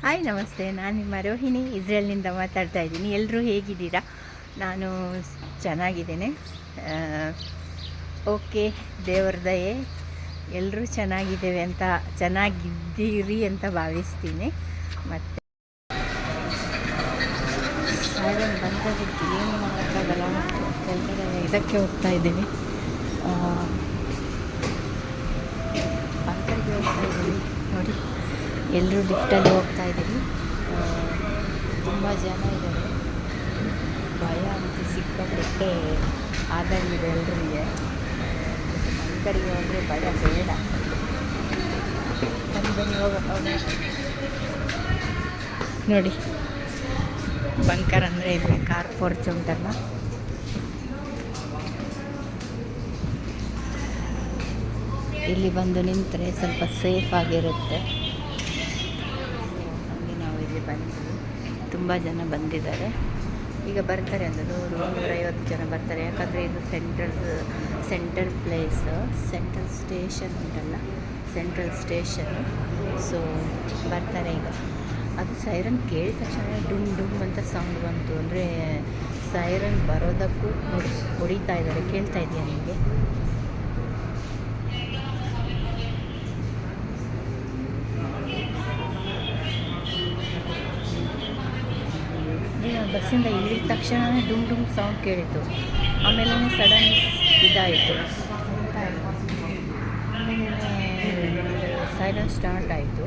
Hi ನಮಸ್ತೆ, ನಾನು ನಿಮ್ಮ ರೋಹಿಣಿ ಇಸ್ರೇಲ್ನಿಂದ ಮಾತಾಡ್ತಾ ಇದ್ದೀನಿ. ಎಲ್ಲರೂ ಹೇಗಿದ್ದೀರಾ? ನಾನು ಚೆನ್ನಾಗಿದ್ದೇನೆ. ಓಕೆ, ದೇವ್ರ ದಯೆ ಎಲ್ಲರೂ ಚೆನ್ನಾಗಿದ್ದೀರಿ ಅಂತ ಭಾವಿಸ್ತೀನಿ. ಮತ್ತು ಸೈರನ್ ಬಂದದಿತ್ತು, ಏನು ಮಾಡೋಕ್ಕಾಗಲ್ಲ. ಕೆಳಗಡೆ ಇದಕ್ಕೆ ಹೋಗ್ತಾ ಇದ್ದೀನಿ, ಬಂಕರ್ಗೆ ಹೋಗ್ತಾ ಇದ್ದೀನಿ. ನೋಡಿ, ಎಲ್ಲರೂ ಲಿಫ್ಟಲ್ಲಿ ಹೋಗ್ತಾ ಇದ್ದೀವಿ. ತುಂಬ ಜನ ಇದ್ದಾರೆ. ಭಯ ಅಂತೂ ಸಿಕ್ಕಾಪಟ್ಟೆ ಆದಂಗಿದೆ ಎಲ್ರಿಗೆ. ಬಂಕರಿಗೆ ಹೋದರೆ ಭಯ ಬೇಡ. ಬನ್ನಿ ಹೋಗೋಣ. ನೋಡಿ, ಬಂಕರ್ ಅಂದರೆ ಇಲ್ಲಿ ಕಾರ್ ಪೋರ್ಚ್ ಉಂಟಲ್ಲ, ಇಲ್ಲಿ ಬಂದು ನಿಂತರೆ ಸ್ವಲ್ಪ ಸೇಫ್ ಆಗಿರುತ್ತೆ. ಹಾಗೆ ನಾವು ಇಲ್ಲಿ ಬಂದಿದ್ದೀವಿ. ತುಂಬ ಜನ ಬಂದಿದ್ದಾರೆ. ಈಗ ಬರ್ತಾರೆ, ಒಂದು 100-150 ಜನ ಬರ್ತಾರೆ. ಯಾಕಂದರೆ ಇದು ಸೆಂಟ್ರಲ್ ಪ್ಲೇಸ್, ಸೆಂಟ್ರಲ್ ಸ್ಟೇಷನ್ ಉಂಟಲ್ಲ, ಸೆಂಟ್ರಲ್ ಸ್ಟೇಷನು. ಸೊ ಬರ್ತಾರೆ ಈಗ. ಅದು ಸೈರನ್ ಕೇಳಿದ ತಕ್ಷಣ ಡುಮ್ ಡುಮ್ ಅಂತ ಸೌಂಡ್ ಬಂತು. ಅಂದರೆ ಸೈರನ್ ಬರೋದಕ್ಕೂ ಹೊಡಿತಾ ಇದ್ದಾರೆ. ಕೇಳ್ತಾ ಇದೆಯಾ ನಿಮಗೆ? ಬಸ್ಸಿಂದ ಇಳಿದ ತಕ್ಷಣವೇ ಡುಮ್ ಡುಮ್ ಸೌಂಡ್ ಕೇಳಿತು. ಆಮೇಲೆ ಸಡನ್ ಇದಾಯಿತು, ಸೈರನ್ ಸ್ಟಾರ್ಟ್ ಆಯಿತು.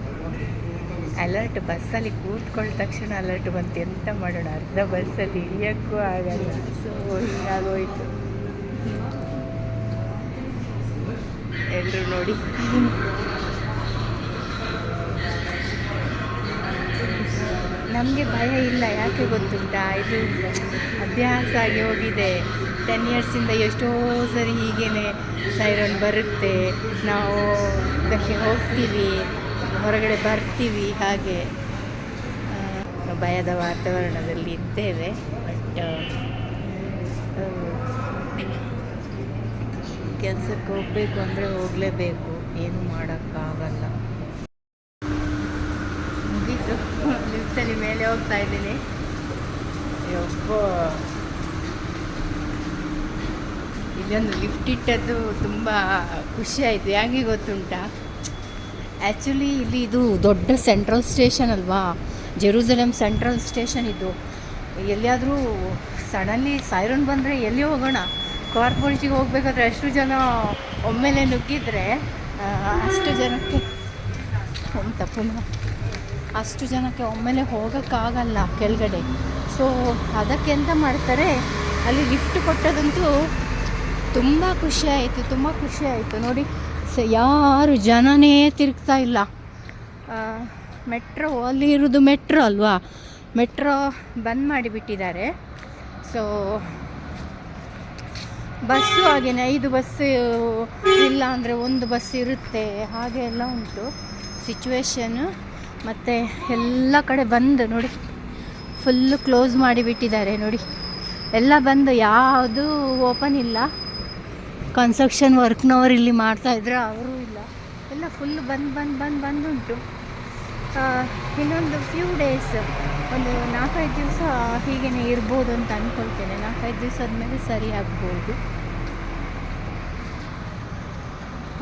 ಅಲರ್ಟ್, ಬಸ್ಸಲ್ಲಿ ಕೂತ್ಕೊಂಡ ತಕ್ಷಣ ಅಲರ್ಟ್ ಬಂತು. ಎಂತ ಮಾಡೋಣ, ಅರ್ಧ ಬಸ್ಸಲ್ಲಿ ಇಳಿಯೋಕ್ಕೂ ಆಗಲ್ಲ. ಸೊ ಹೀಗಾಗೋಯಿತು. ಎಲ್ಲರೂ ನೋಡಿ, ನಮಗೆ ಭಯ ಇಲ್ಲ. ಯಾಕೆ ಗೊತ್ತುಂಟಾ, ಇದು ಅಭ್ಯಾಸ ಆಗಿ ಹೋಗಿದೆ. 10 ಇಯರ್ಸಿಂದ ಎಷ್ಟೋ ಸರಿ ಹೀಗೇ ಸೈರನ್ ಬರುತ್ತೆ, ನಾವು ಇದಕ್ಕೆ ಹೋಗ್ತೀವಿ, ಹೊರಗಡೆ ಬರ್ತೀವಿ. ಹಾಗೆ ಭಯದ ವಾತಾವರಣದಲ್ಲಿ ಇದ್ದೇವೆ. ಬಟ್ ಕೆಲಸಕ್ಕೆ ಹೋಗಬೇಕು ಅಂದರೆ ಹೋಗಲೇಬೇಕು, ಏನು ಮಾಡೋಕ್ಕಾಗಲ್ಲ. ಮುಗೀತು, ಲಿಫ್ಟಲ್ಲಿ ಮೇಲೆ ಹೋಗ್ತಾ ಇದ್ದೀನಿ. ಇಲ್ಲೊಂದು ಲಿಫ್ಟ್ ಇಟ್ಟದ್ದು ತುಂಬ ಖುಷಿ ಆಯಿತು. ಯಾಕೆ ಗೊತ್ತುಂಟಾ, ಆ್ಯಕ್ಚುಲಿ ಇಲ್ಲಿ ಇದು ದೊಡ್ಡ ಸೆಂಟ್ರಲ್ ಸ್ಟೇಷನ್ ಅಲ್ವಾ, ಜೆರೂಸಲೇಮ್ ಸೆಂಟ್ರಲ್ ಸ್ಟೇಷನ್. ಇದು ಎಲ್ಲಿಯಾದರೂ ಸಡನ್ಲಿ ಸೈರನ್ ಬಂದರೆ ಎಲ್ಲಿ ಹೋಗೋಣ? ಕಾರ್ಪೊರೇಟಿಗೆ ಹೋಗಬೇಕಾದ್ರೆ ಅಷ್ಟು ಜನ ಒಮ್ಮೆಲೆ ನುಗ್ಗಿದ್ರೆ ಅಷ್ಟು ಜನಕ್ಕೆ ಒಮ್ಮೆಲೆ ಹೋಗೋಕ್ಕಾಗಲ್ಲ ಕೆಳಗಡೆ. ಸೊ ಅದಕ್ಕೆ ಎಂತ ಮಾಡ್ತಾರೆ, ಅಲ್ಲಿ ಲಿಫ್ಟ್ ಕೊಟ್ಟದಂತೂ ತುಂಬ ಖುಷಿ ಆಯಿತು ನೋಡಿ. ಯಾರು ಜನನೇ ತಿರುಗ್ತಾ ಇಲ್ಲ. ಮೆಟ್ರೋ, ಅಲ್ಲಿ ಇರೋದು ಮೆಟ್ರೋ ಅಲ್ವಾ, ಮೆಟ್ರೋ ಬಂದ್ ಮಾಡಿಬಿಟ್ಟಿದ್ದಾರೆ. ಸೊ ಬಸ್ಸು ಹಾಗೇನೆ, 5 ಬಸ್ಸು ಇಲ್ಲ ಅಂದರೆ 1 ಬಸ್ ಇರುತ್ತೆ, ಹಾಗೆ ಎಲ್ಲ ಉಂಟು ಸಿಚುವೇಶನ್ನು. ಮತ್ತು ಎಲ್ಲ ಕಡೆ ಬಂದು ನೋಡಿ, ಫುಲ್ಲು ಕ್ಲೋಸ್ ಮಾಡಿಬಿಟ್ಟಿದ್ದಾರೆ ನೋಡಿ. ಎಲ್ಲ ಬಂದು, ಯಾವುದು ಓಪನ್ ಇಲ್ಲ. ಕನ್ಸ್ಟ್ರಕ್ಷನ್ ವರ್ಕ್ನವರು ಇಲ್ಲಿ ಮಾಡ್ತಾಯಿದ್ರೆ ಅವರು ಇಲ್ಲ, ಎಲ್ಲ ಫುಲ್ ಬಂದುಂಟು. ಇನ್ನೊಂದು ಫ್ಯೂ ಡೇಸ್, ಒಂದು 4-5 ದಿವಸ ಹೀಗೇ ಇರ್ಬೋದು ಅಂತ ಅಂದ್ಕೊಳ್ತೇನೆ. 4-5 ದಿವಸದ ಮೇಲೆ ಸರಿ ಆಗ್ಬೋದು.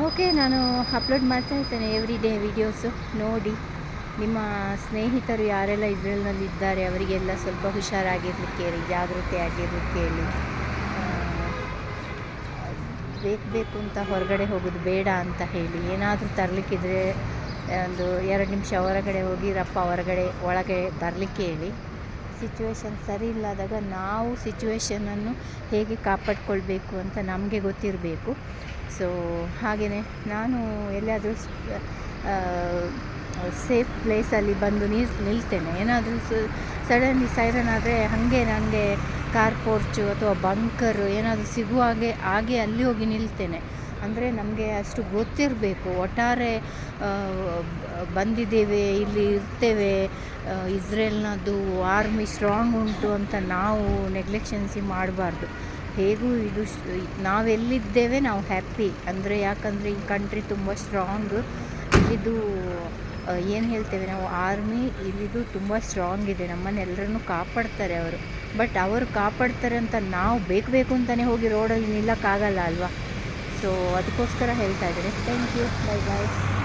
ಓಕೆ, ನಾನು ಅಪ್ಲೋಡ್ ಮಾಡ್ತಾ ಇರ್ತೇನೆ ಎವ್ರಿ ಡೇ ವೀಡಿಯೋಸು. ನೋಡಿ, ನಿಮ್ಮ ಸ್ನೇಹಿತರು ಯಾರೆಲ್ಲ ಇಸ್ರೇಲ್ನಲ್ಲಿ ಇದ್ದಾರೆ ಅವರಿಗೆಲ್ಲ ಸ್ವಲ್ಪ ಹುಷಾರಾಗಿರ್ಲಿಕ್ಕೆ ಹೇಳಿ, ಜಾಗೃತಿ ಆಗಿರ್ಲಿಕ್ಕೆ ಹೇಳಿ. ಬೇಕು ಅಂತ ಹೊರಗಡೆ ಹೋಗೋದು ಬೇಡ ಅಂತ ಹೇಳಿ. ಏನಾದರೂ ತರಲಿಕ್ಕಿದ್ರೆ ಒಂದು 2 ನಿಮಿಷ ಹೊರಗಡೆ ಹೋಗಿ ಒಳಗೆ ಬರಲಿಕ್ಕೆ ಹೇಳಿ. ಸಿಚುವೇಶನ್ ಸರಿ ಇಲ್ಲದಾಗ ನಾವು ಸಿಚುವೇಶನನ್ನು ಹೇಗೆ ಕಾಪಾಡಿಕೊಳ್ಬೇಕು ಅಂತ ನಮಗೆ ಗೊತ್ತಿರಬೇಕು. ಸೊ ಹಾಗೆಯೇ ನಾನು ಎಲ್ಲಾದರೂ ಸೇಫ್ ಪ್ಲೇಸಲ್ಲಿ ಬಂದು ನಿಲ್ತೇನೆ. ಏನಾದರೂ ಸಡನ್ಲಿ ಸೈರನ್ ಆದರೆ ಹಾಗೆ ನನಗೆ ಕಾರ್ ಪೋರ್ಚು ಅಥವಾ ಬಂಕರು ಏನಾದರೂ ಸಿಗುವ ಹಾಗೆ ಅಲ್ಲಿ ಹೋಗಿ ನಿಲ್ತೇನೆ. ಅಂದರೆ ನಮಗೆ ಅಷ್ಟು ಗೊತ್ತಿರಬೇಕು, ಒಟ್ಟಾರೆ ಬಂದಿದ್ದೇವೆ, ಇಲ್ಲಿ ಇರ್ತೇವೆ, ಇಸ್ರೇಲ್ನದ್ದು ಆರ್ಮಿ ಸ್ಟ್ರಾಂಗ್ ಉಂಟು ಅಂತ ನಾವು ನೆಗ್ಲೆಕ್ಷನ್ಸಿ ಮಾಡಬಾರ್ದು. ಹೇಗೂ ಇದು ನಾವೆಲ್ಲಿದ್ದೇವೆ ನಾವು ಹ್ಯಾಪಿ. ಅಂದರೆ ಯಾಕಂದರೆ ಈ ಕಂಟ್ರಿ ತುಂಬ ಸ್ಟ್ರಾಂಗು. ಇದು ಏನು ಹೇಳ್ತೇವೆ ನಾವು, ಆರ್ಮಿ ಇಲ್ಲಿದು ತುಂಬ ಸ್ಟ್ರಾಂಗ್ ಇದೆ, ನಮ್ಮನ್ನೆಲ್ಲರನ್ನು ಕಾಪಾಡ್ತಾರೆ ಅವರು. ಬಟ್ ಅವರು ಕಾಪಾಡ್ತಾರೆ ಅಂತ ನಾವು ಬೇಕು ಅಂತಲೇ ಹೋಗಿ ರೋಡಲ್ಲಿ ನಿಲ್ಲಕ್ಕಾಗಲ್ಲ ಅಲ್ವಾ. ಸೊ ಅದಕ್ಕೋಸ್ಕರ ಹೇಳ್ತಾ ಇದ್ದಾರೆ. Thank you, bye bye.